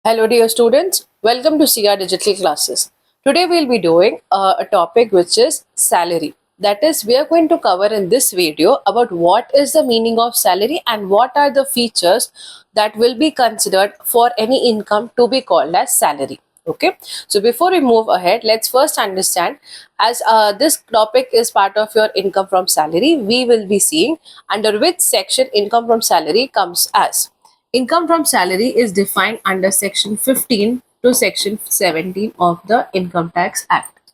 Hello dear students, welcome to CR Digital Classes. Today we'll be doing a topic which is salary. That is, we are going to cover in this video about what is the meaning of salary and what are the features that will be considered for any income to be called as salary. Okay, so before we move ahead, let's first understand as this topic is part of your income from salary, we will be seeing under which section income from salary comes as. Income from salary is defined under section 15 to section 17 of the Income Tax Act.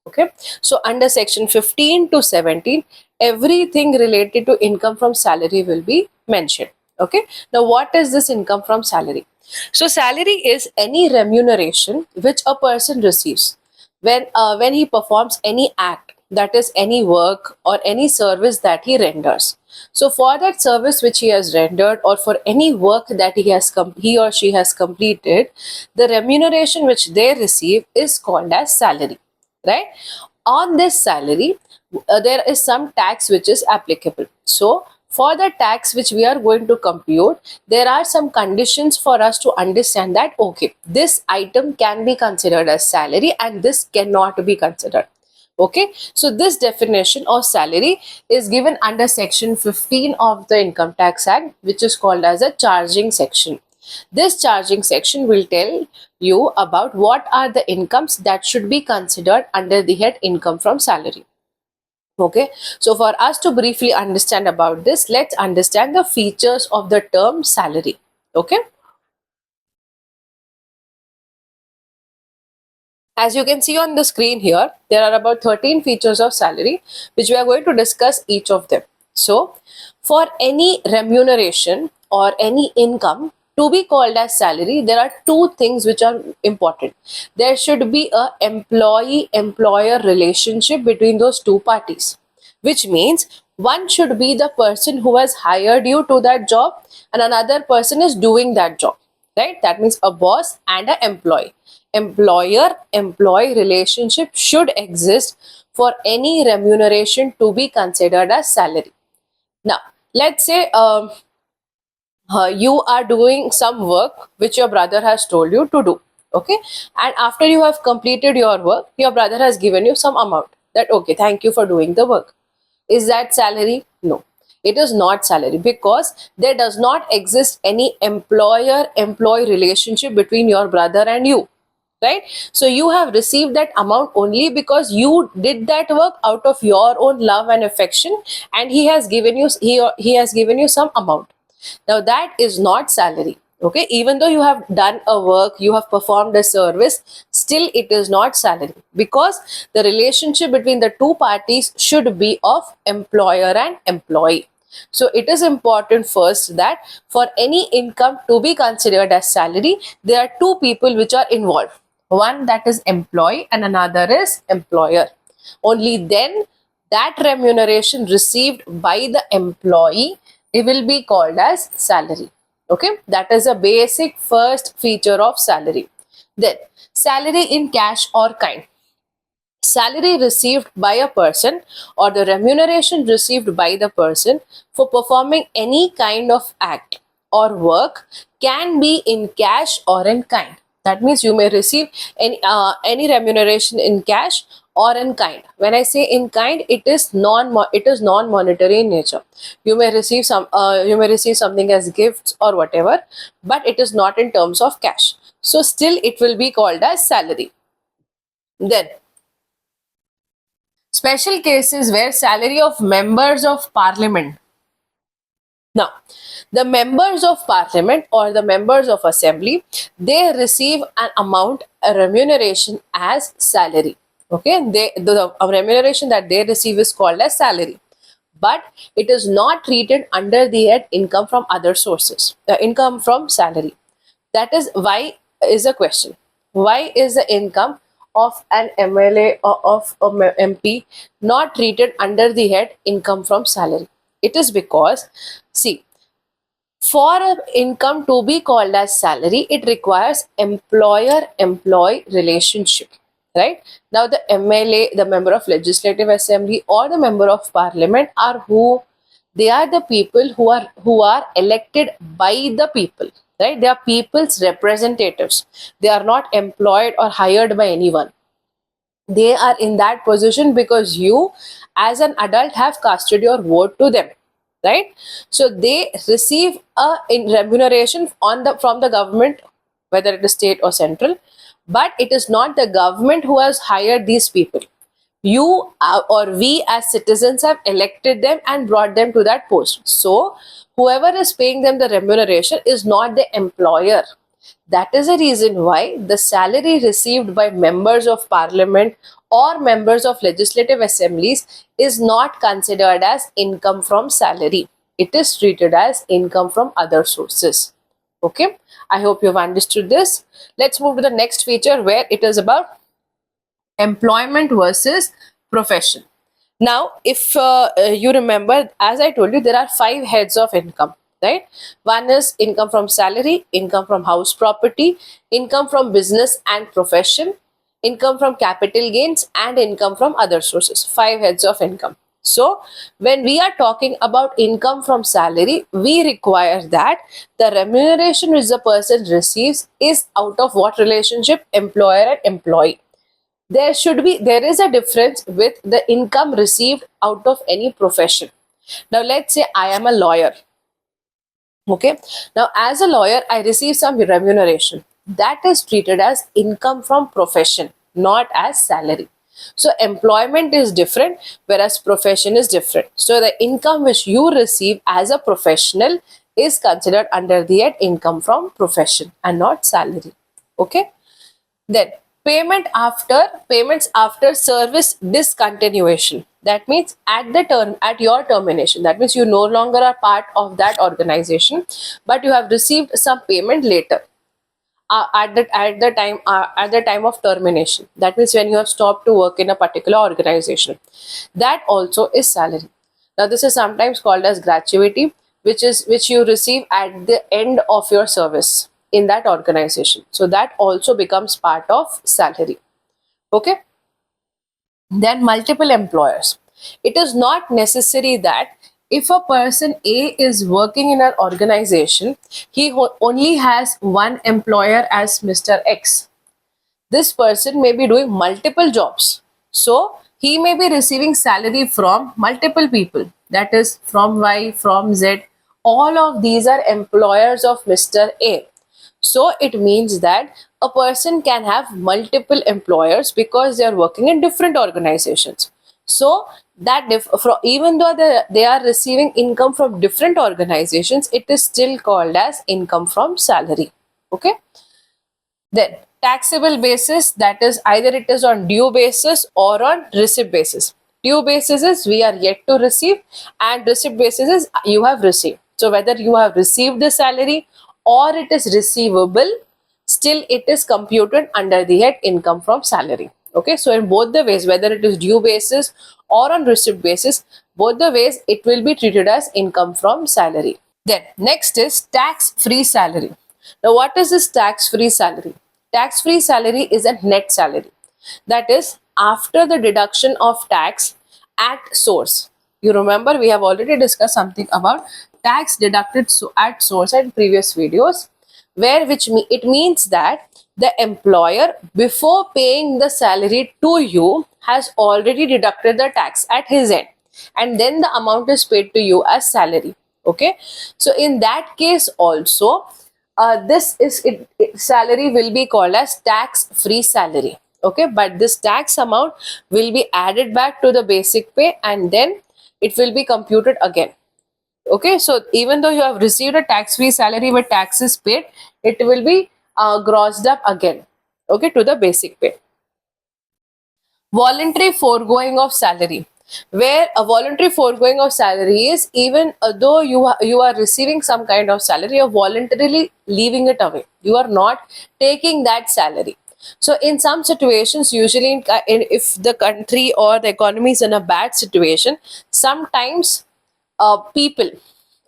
Okay, so under section 15 to 17, everything related to income from salary will be mentioned. Okay, now what is this income from salary? So salary is any remuneration which a person receives when he performs any act, that is any work or any service that he renders. So for that service which he has rendered or for any work that he or she has completed, the remuneration which they receive is called as salary, right? On this salary, there is some tax which is applicable. So for the tax which we are going to compute, there are some conditions for us to understand that, okay, this item can be considered as salary and this cannot be considered. Okay, so this definition of salary is given under section 15 of the Income Tax Act, which is called as a charging section. This charging section will tell you about what are the incomes that should be considered under the head income from salary. Okay, so for us to briefly understand about this, let's understand the features of the term salary. Okay, as you can see on the screen here, there are about 13 features of salary which we are going to discuss each of them. So for any remuneration or any income to be called as salary, there are two things which are important. There should be a employee-employer relationship between those two parties, which means one should be the person who has hired you to that job and another person is doing that job, right? That means a boss and an employee. Employer-employee relationship should exist for any remuneration to be considered as salary. Now, let's say you are doing some work which your brother has told you to do. Okay, and after you have completed your work, your brother has given you some amount that, okay, thank you for doing the work. Is that salary? No, it is not salary because there does not exist any employer-employee relationship between your brother and you, right? So you have received that amount only because you did that work out of your own love and affection, and he has given you he has given you some amount. Now that is not salary. Okay, even though you have done a work, you have performed a service, still it is not salary because the relationship between the two parties should be of employer and employee. So it is important first that for any income to be considered as salary, there are two people which are involved. One that is employee and another is employer. Only then that remuneration received by the employee, it will be called as salary. Okay, that is a basic first feature of salary. Then salary in cash or kind. Salary received by a person or the remuneration received by the person for performing any kind of act or work can be in cash or in kind. That means you may receive any remuneration in cash or in kind. When I say in kind, it is non-monetary in nature. You may receive something as gifts or whatever, but it is not in terms of cash. So still it will be called as salary. Then special cases where salary of members of parliament. Now, the members of parliament or the members of assembly, they receive an amount, a remuneration as salary. Okay, the remuneration that they receive is called as salary, but it is not treated under the head income from other sources, income from salary. That is why is a question. Why is the income of an MLA or of a MP not treated under the head income from salary? It is because, see, for an income to be called as salary, it requires employer-employee relationship, right? Now, the MLA, the member of Legislative Assembly or the member of Parliament are who? They are the people who are elected by the people, right? They are people's representatives. They are not employed or hired by anyone. They are in that position because you as an adult have casted your vote to them, right? So they receive a in remuneration on the from the government, whether it is state or central, but it is not the government who has hired these people. You or we as citizens have elected them and brought them to that post. So whoever is paying them the remuneration is not the employer. That is the reason why the salary received by members of parliament or members of legislative assemblies is not considered as income from salary. It is treated as income from other sources. Okay, I hope you've understood this. Let's move to the next feature where it is about employment versus profession. Now, if you remember, as I told you, there are 5 heads of income, right? One is income from salary, income from house property, income from business and profession, income from capital gains, and income from other sources. 5 heads of income. So, when we are talking about income from salary, we require that the remuneration which the person receives is out of what relationship? Employer and employee. There is a difference with the income received out of any profession. Now let's say I am a lawyer. Okay, now as a lawyer I receive some remuneration. That is treated as income from profession, not as salary. So employment is different, whereas profession is different. So the income which you receive as a professional is considered under the head income from profession and not salary. Okay, then payments after service discontinuation. That means at your termination. That means you no longer are part of that organization, but you have received some payment later. At the time of termination. That means when you have stopped to work in a particular organization. That also is salary. Now this is sometimes called as gratuity, which you receive at the end of your service in that organization. So that also becomes part of salary. Okay. Then multiple employers. It is not necessary that if a person A is working in an organization, he only has one employer as Mr. X. This person may be doing multiple jobs. So he may be receiving salary from multiple people. That is from Y, from Z. All of these are employers of Mr. A. So it means that a person can have multiple employers because they are working in different organizations. So that even though they are receiving income from different organizations, it is still called as income from salary. Okay. Then taxable basis, that is either it is on due basis or on receipt basis. Due basis is we are yet to receive, and receipt basis is you have received. So whether you have received the salary or it is receivable, still it is computed under the head income from salary. Okay, so in both the ways, whether it is due basis or on receipt basis, both the ways it will be treated as income from salary. Then next is tax-free salary. Now what is this tax-free salary? Tax-free salary is a net salary. That is after the deduction of tax at source. You remember we have already discussed something about tax deducted at source in previous videos, where it means that the employer before paying the salary to you has already deducted the tax at his end, and then the amount is paid to you as salary. Okay, so in that case also salary will be called as tax free salary. Okay, but this tax amount will be added back to the basic pay and then it will be computed again. Okay, so even though you have received a tax free salary with taxes paid, it will be grossed up again, okay, to the basic pay. Voluntary foregoing of salary, where a voluntary foregoing of salary is even though you are receiving some kind of salary, you are voluntarily leaving it away. You are not taking that salary. So in some situations, usually if the country or the economy is in a bad situation, sometimes people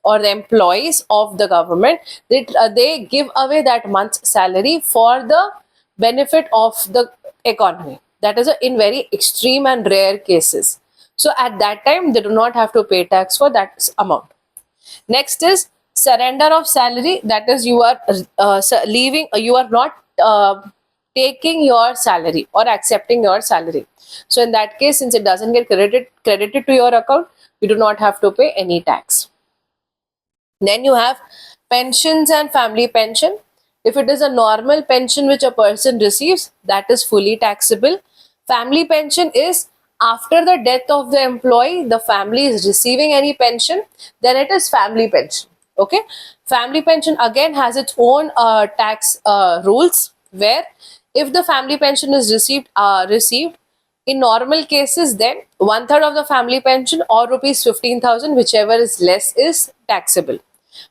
or the employees of the government, they give away that month's salary for the benefit of the economy. That is in very extreme and rare cases. So at that time, they do not have to pay tax for that amount. Next is surrender of salary. That is, you are leaving, you are not taking your salary or accepting your salary. So in that case, since it doesn't get credited to your account, you do not have to pay any tax. Then you have pensions and family pension. If it is a normal pension which a person receives, that is fully taxable. Family pension is after the death of the employee, the family is receiving any pension, then it is family pension. Okay, family pension again has its own tax rules, where if the family pension is received in normal cases, then 1/3 of the family pension or rupees 15,000, whichever is less, is taxable.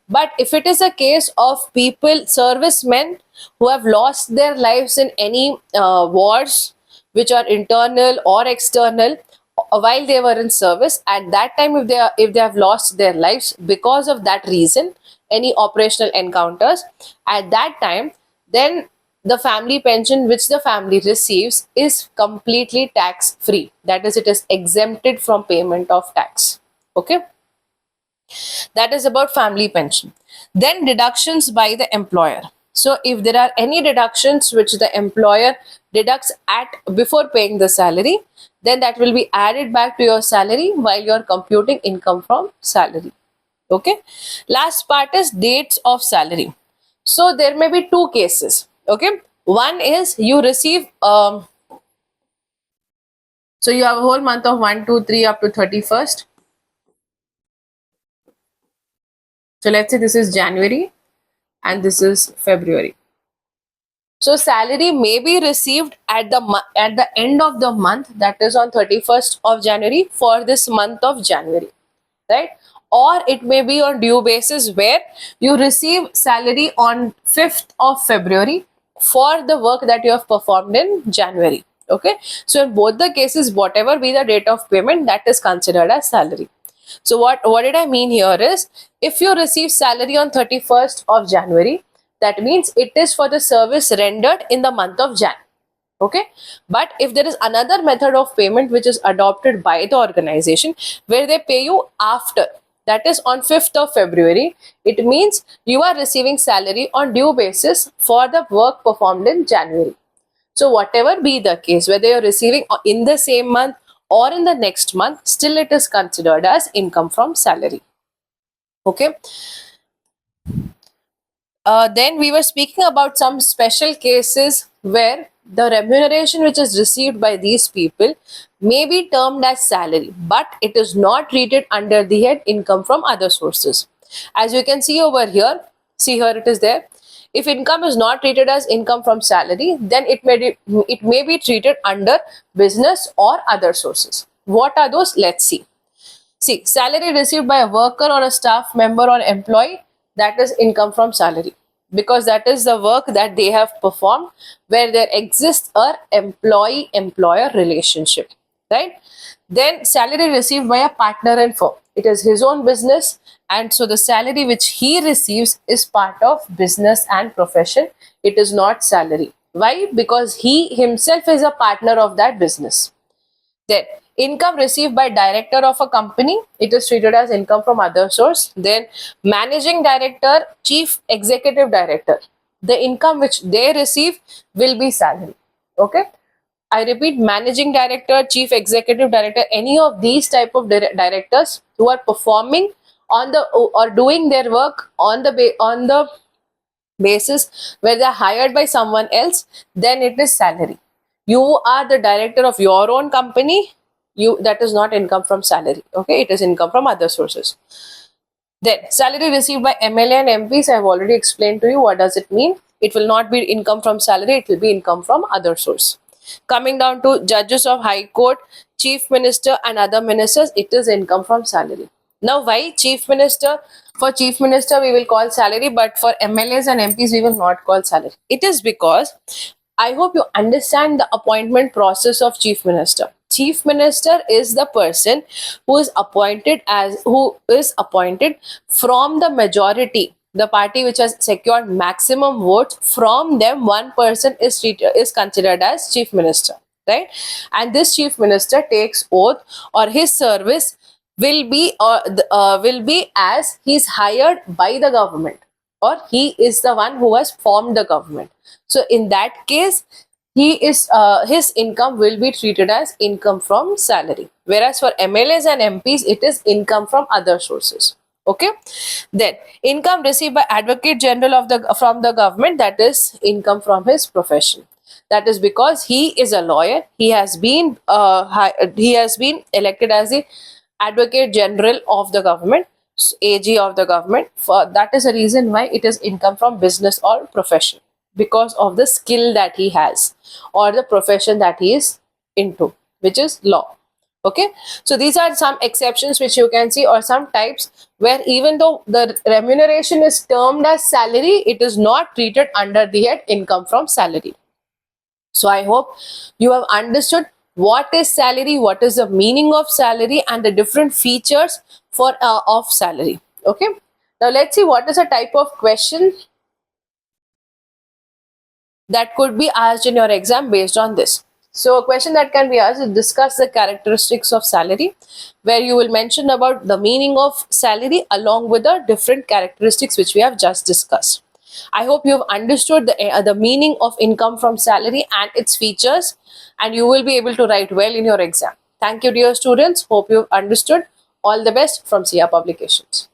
But if it is a case of people, servicemen who have lost their lives in any wars, which are internal or external, while they were in service, at that time, if they have lost their lives because of that reason, any operational encounters, at that time, then the family pension which the family receives is completely tax free. That is, it is exempted from payment of tax. Okay. That is about family pension. Then deductions by the employer. So if there are any deductions which the employer deducts at before paying the salary, then that will be added back to your salary while you are computing income from salary. Okay. Last part is dates of salary. So there may be two cases. Okay. One is you receive so you have a whole month of 1, 2, 3 up to 31st. So let's say this is January and this is February. So salary may be received at the end of the month, that is on 31st of January for this month of January, right? Or it may be on due basis, where you receive salary on 5th of February for the work that you have performed in January. Okay, so in both the cases, whatever be the date of payment, that is considered as salary. So what did I mean here is, if you receive salary on 31st of January, that means it is for the service rendered in the month of Jan. Okay, but if there is another method of payment which is adopted by the organization, where they pay you after, that is on 5th of February, it means you are receiving salary on due basis for the work performed in January. So whatever be the case, whether you're receiving in the same month or in the next month, still it is considered as income from salary. Okay. Then we were speaking about some special cases where the remuneration which is received by these people may be termed as salary, but it is not treated under the head income from other sources. As you can see over here, see here it is there. If income is not treated as income from salary, then it may be treated under business or other sources. What are those? Let's see. See, salary received by a worker or a staff member or employee, that is income from salary, because that is the work that they have performed where there exists a employee-employer relationship, right? Then salary received by a partner in firm. It is his own business, and so the salary which he receives is part of business and profession. It is not salary. Why? Because he himself is a partner of that business. Then income received by director of a company, it is treated as income from other source. Then managing director, chief executive director, the income which they receive will be salary. Okay. I repeat, managing director, chief executive director, any of these type of directors who are performing on the or doing their work on the basis where they are hired by someone else, then it is salary. You are the director of your own company, that is not income from salary. Okay, it is income from other sources. Then salary received by MLA and MPs, I have already explained to you what does it mean. It will not be income from salary, it will be income from other source. Coming down to judges of high court, chief minister and other ministers, it is income from salary. Now why chief minister? For chief minister we will call salary, but for MLAs and MPs we will not call salary. It is because I hope you understand the appointment process of chief minister. Chief minister is the person who is appointed from the majority, the party which has secured maximum votes. From them, one person is considered as chief minister, right? And this chief minister takes oath, or his service will be as he's hired by the government, or he is the one who has formed the government. So in that case, he is his income will be treated as income from salary, whereas for MLAs and MPs it is income from other sources. Okay, then income received by Advocate General of the from the government, that is income from his profession. That is because he is a lawyer. He has been elected as the Advocate General of the government, AG of the government. For that is a reason why it is income from business or profession, because of the skill that he has or the profession that he is into, which is law. Okay, so these are some exceptions which you can see, or some types where even though the remuneration is termed as salary, it is not treated under the head income from salary. So I hope you have understood what is salary, what is the meaning of salary, and the different features for of salary. Okay, now let's see what is a type of question that could be asked in your exam based on this. So a question that can be asked is, discuss the characteristics of salary, where you will mention about the meaning of salary along with the different characteristics which we have just discussed. I hope you have understood the meaning of income from salary and its features, and you will be able to write well in your exam. Thank you, dear students. Hope you have understood. All the best from SIA Publications.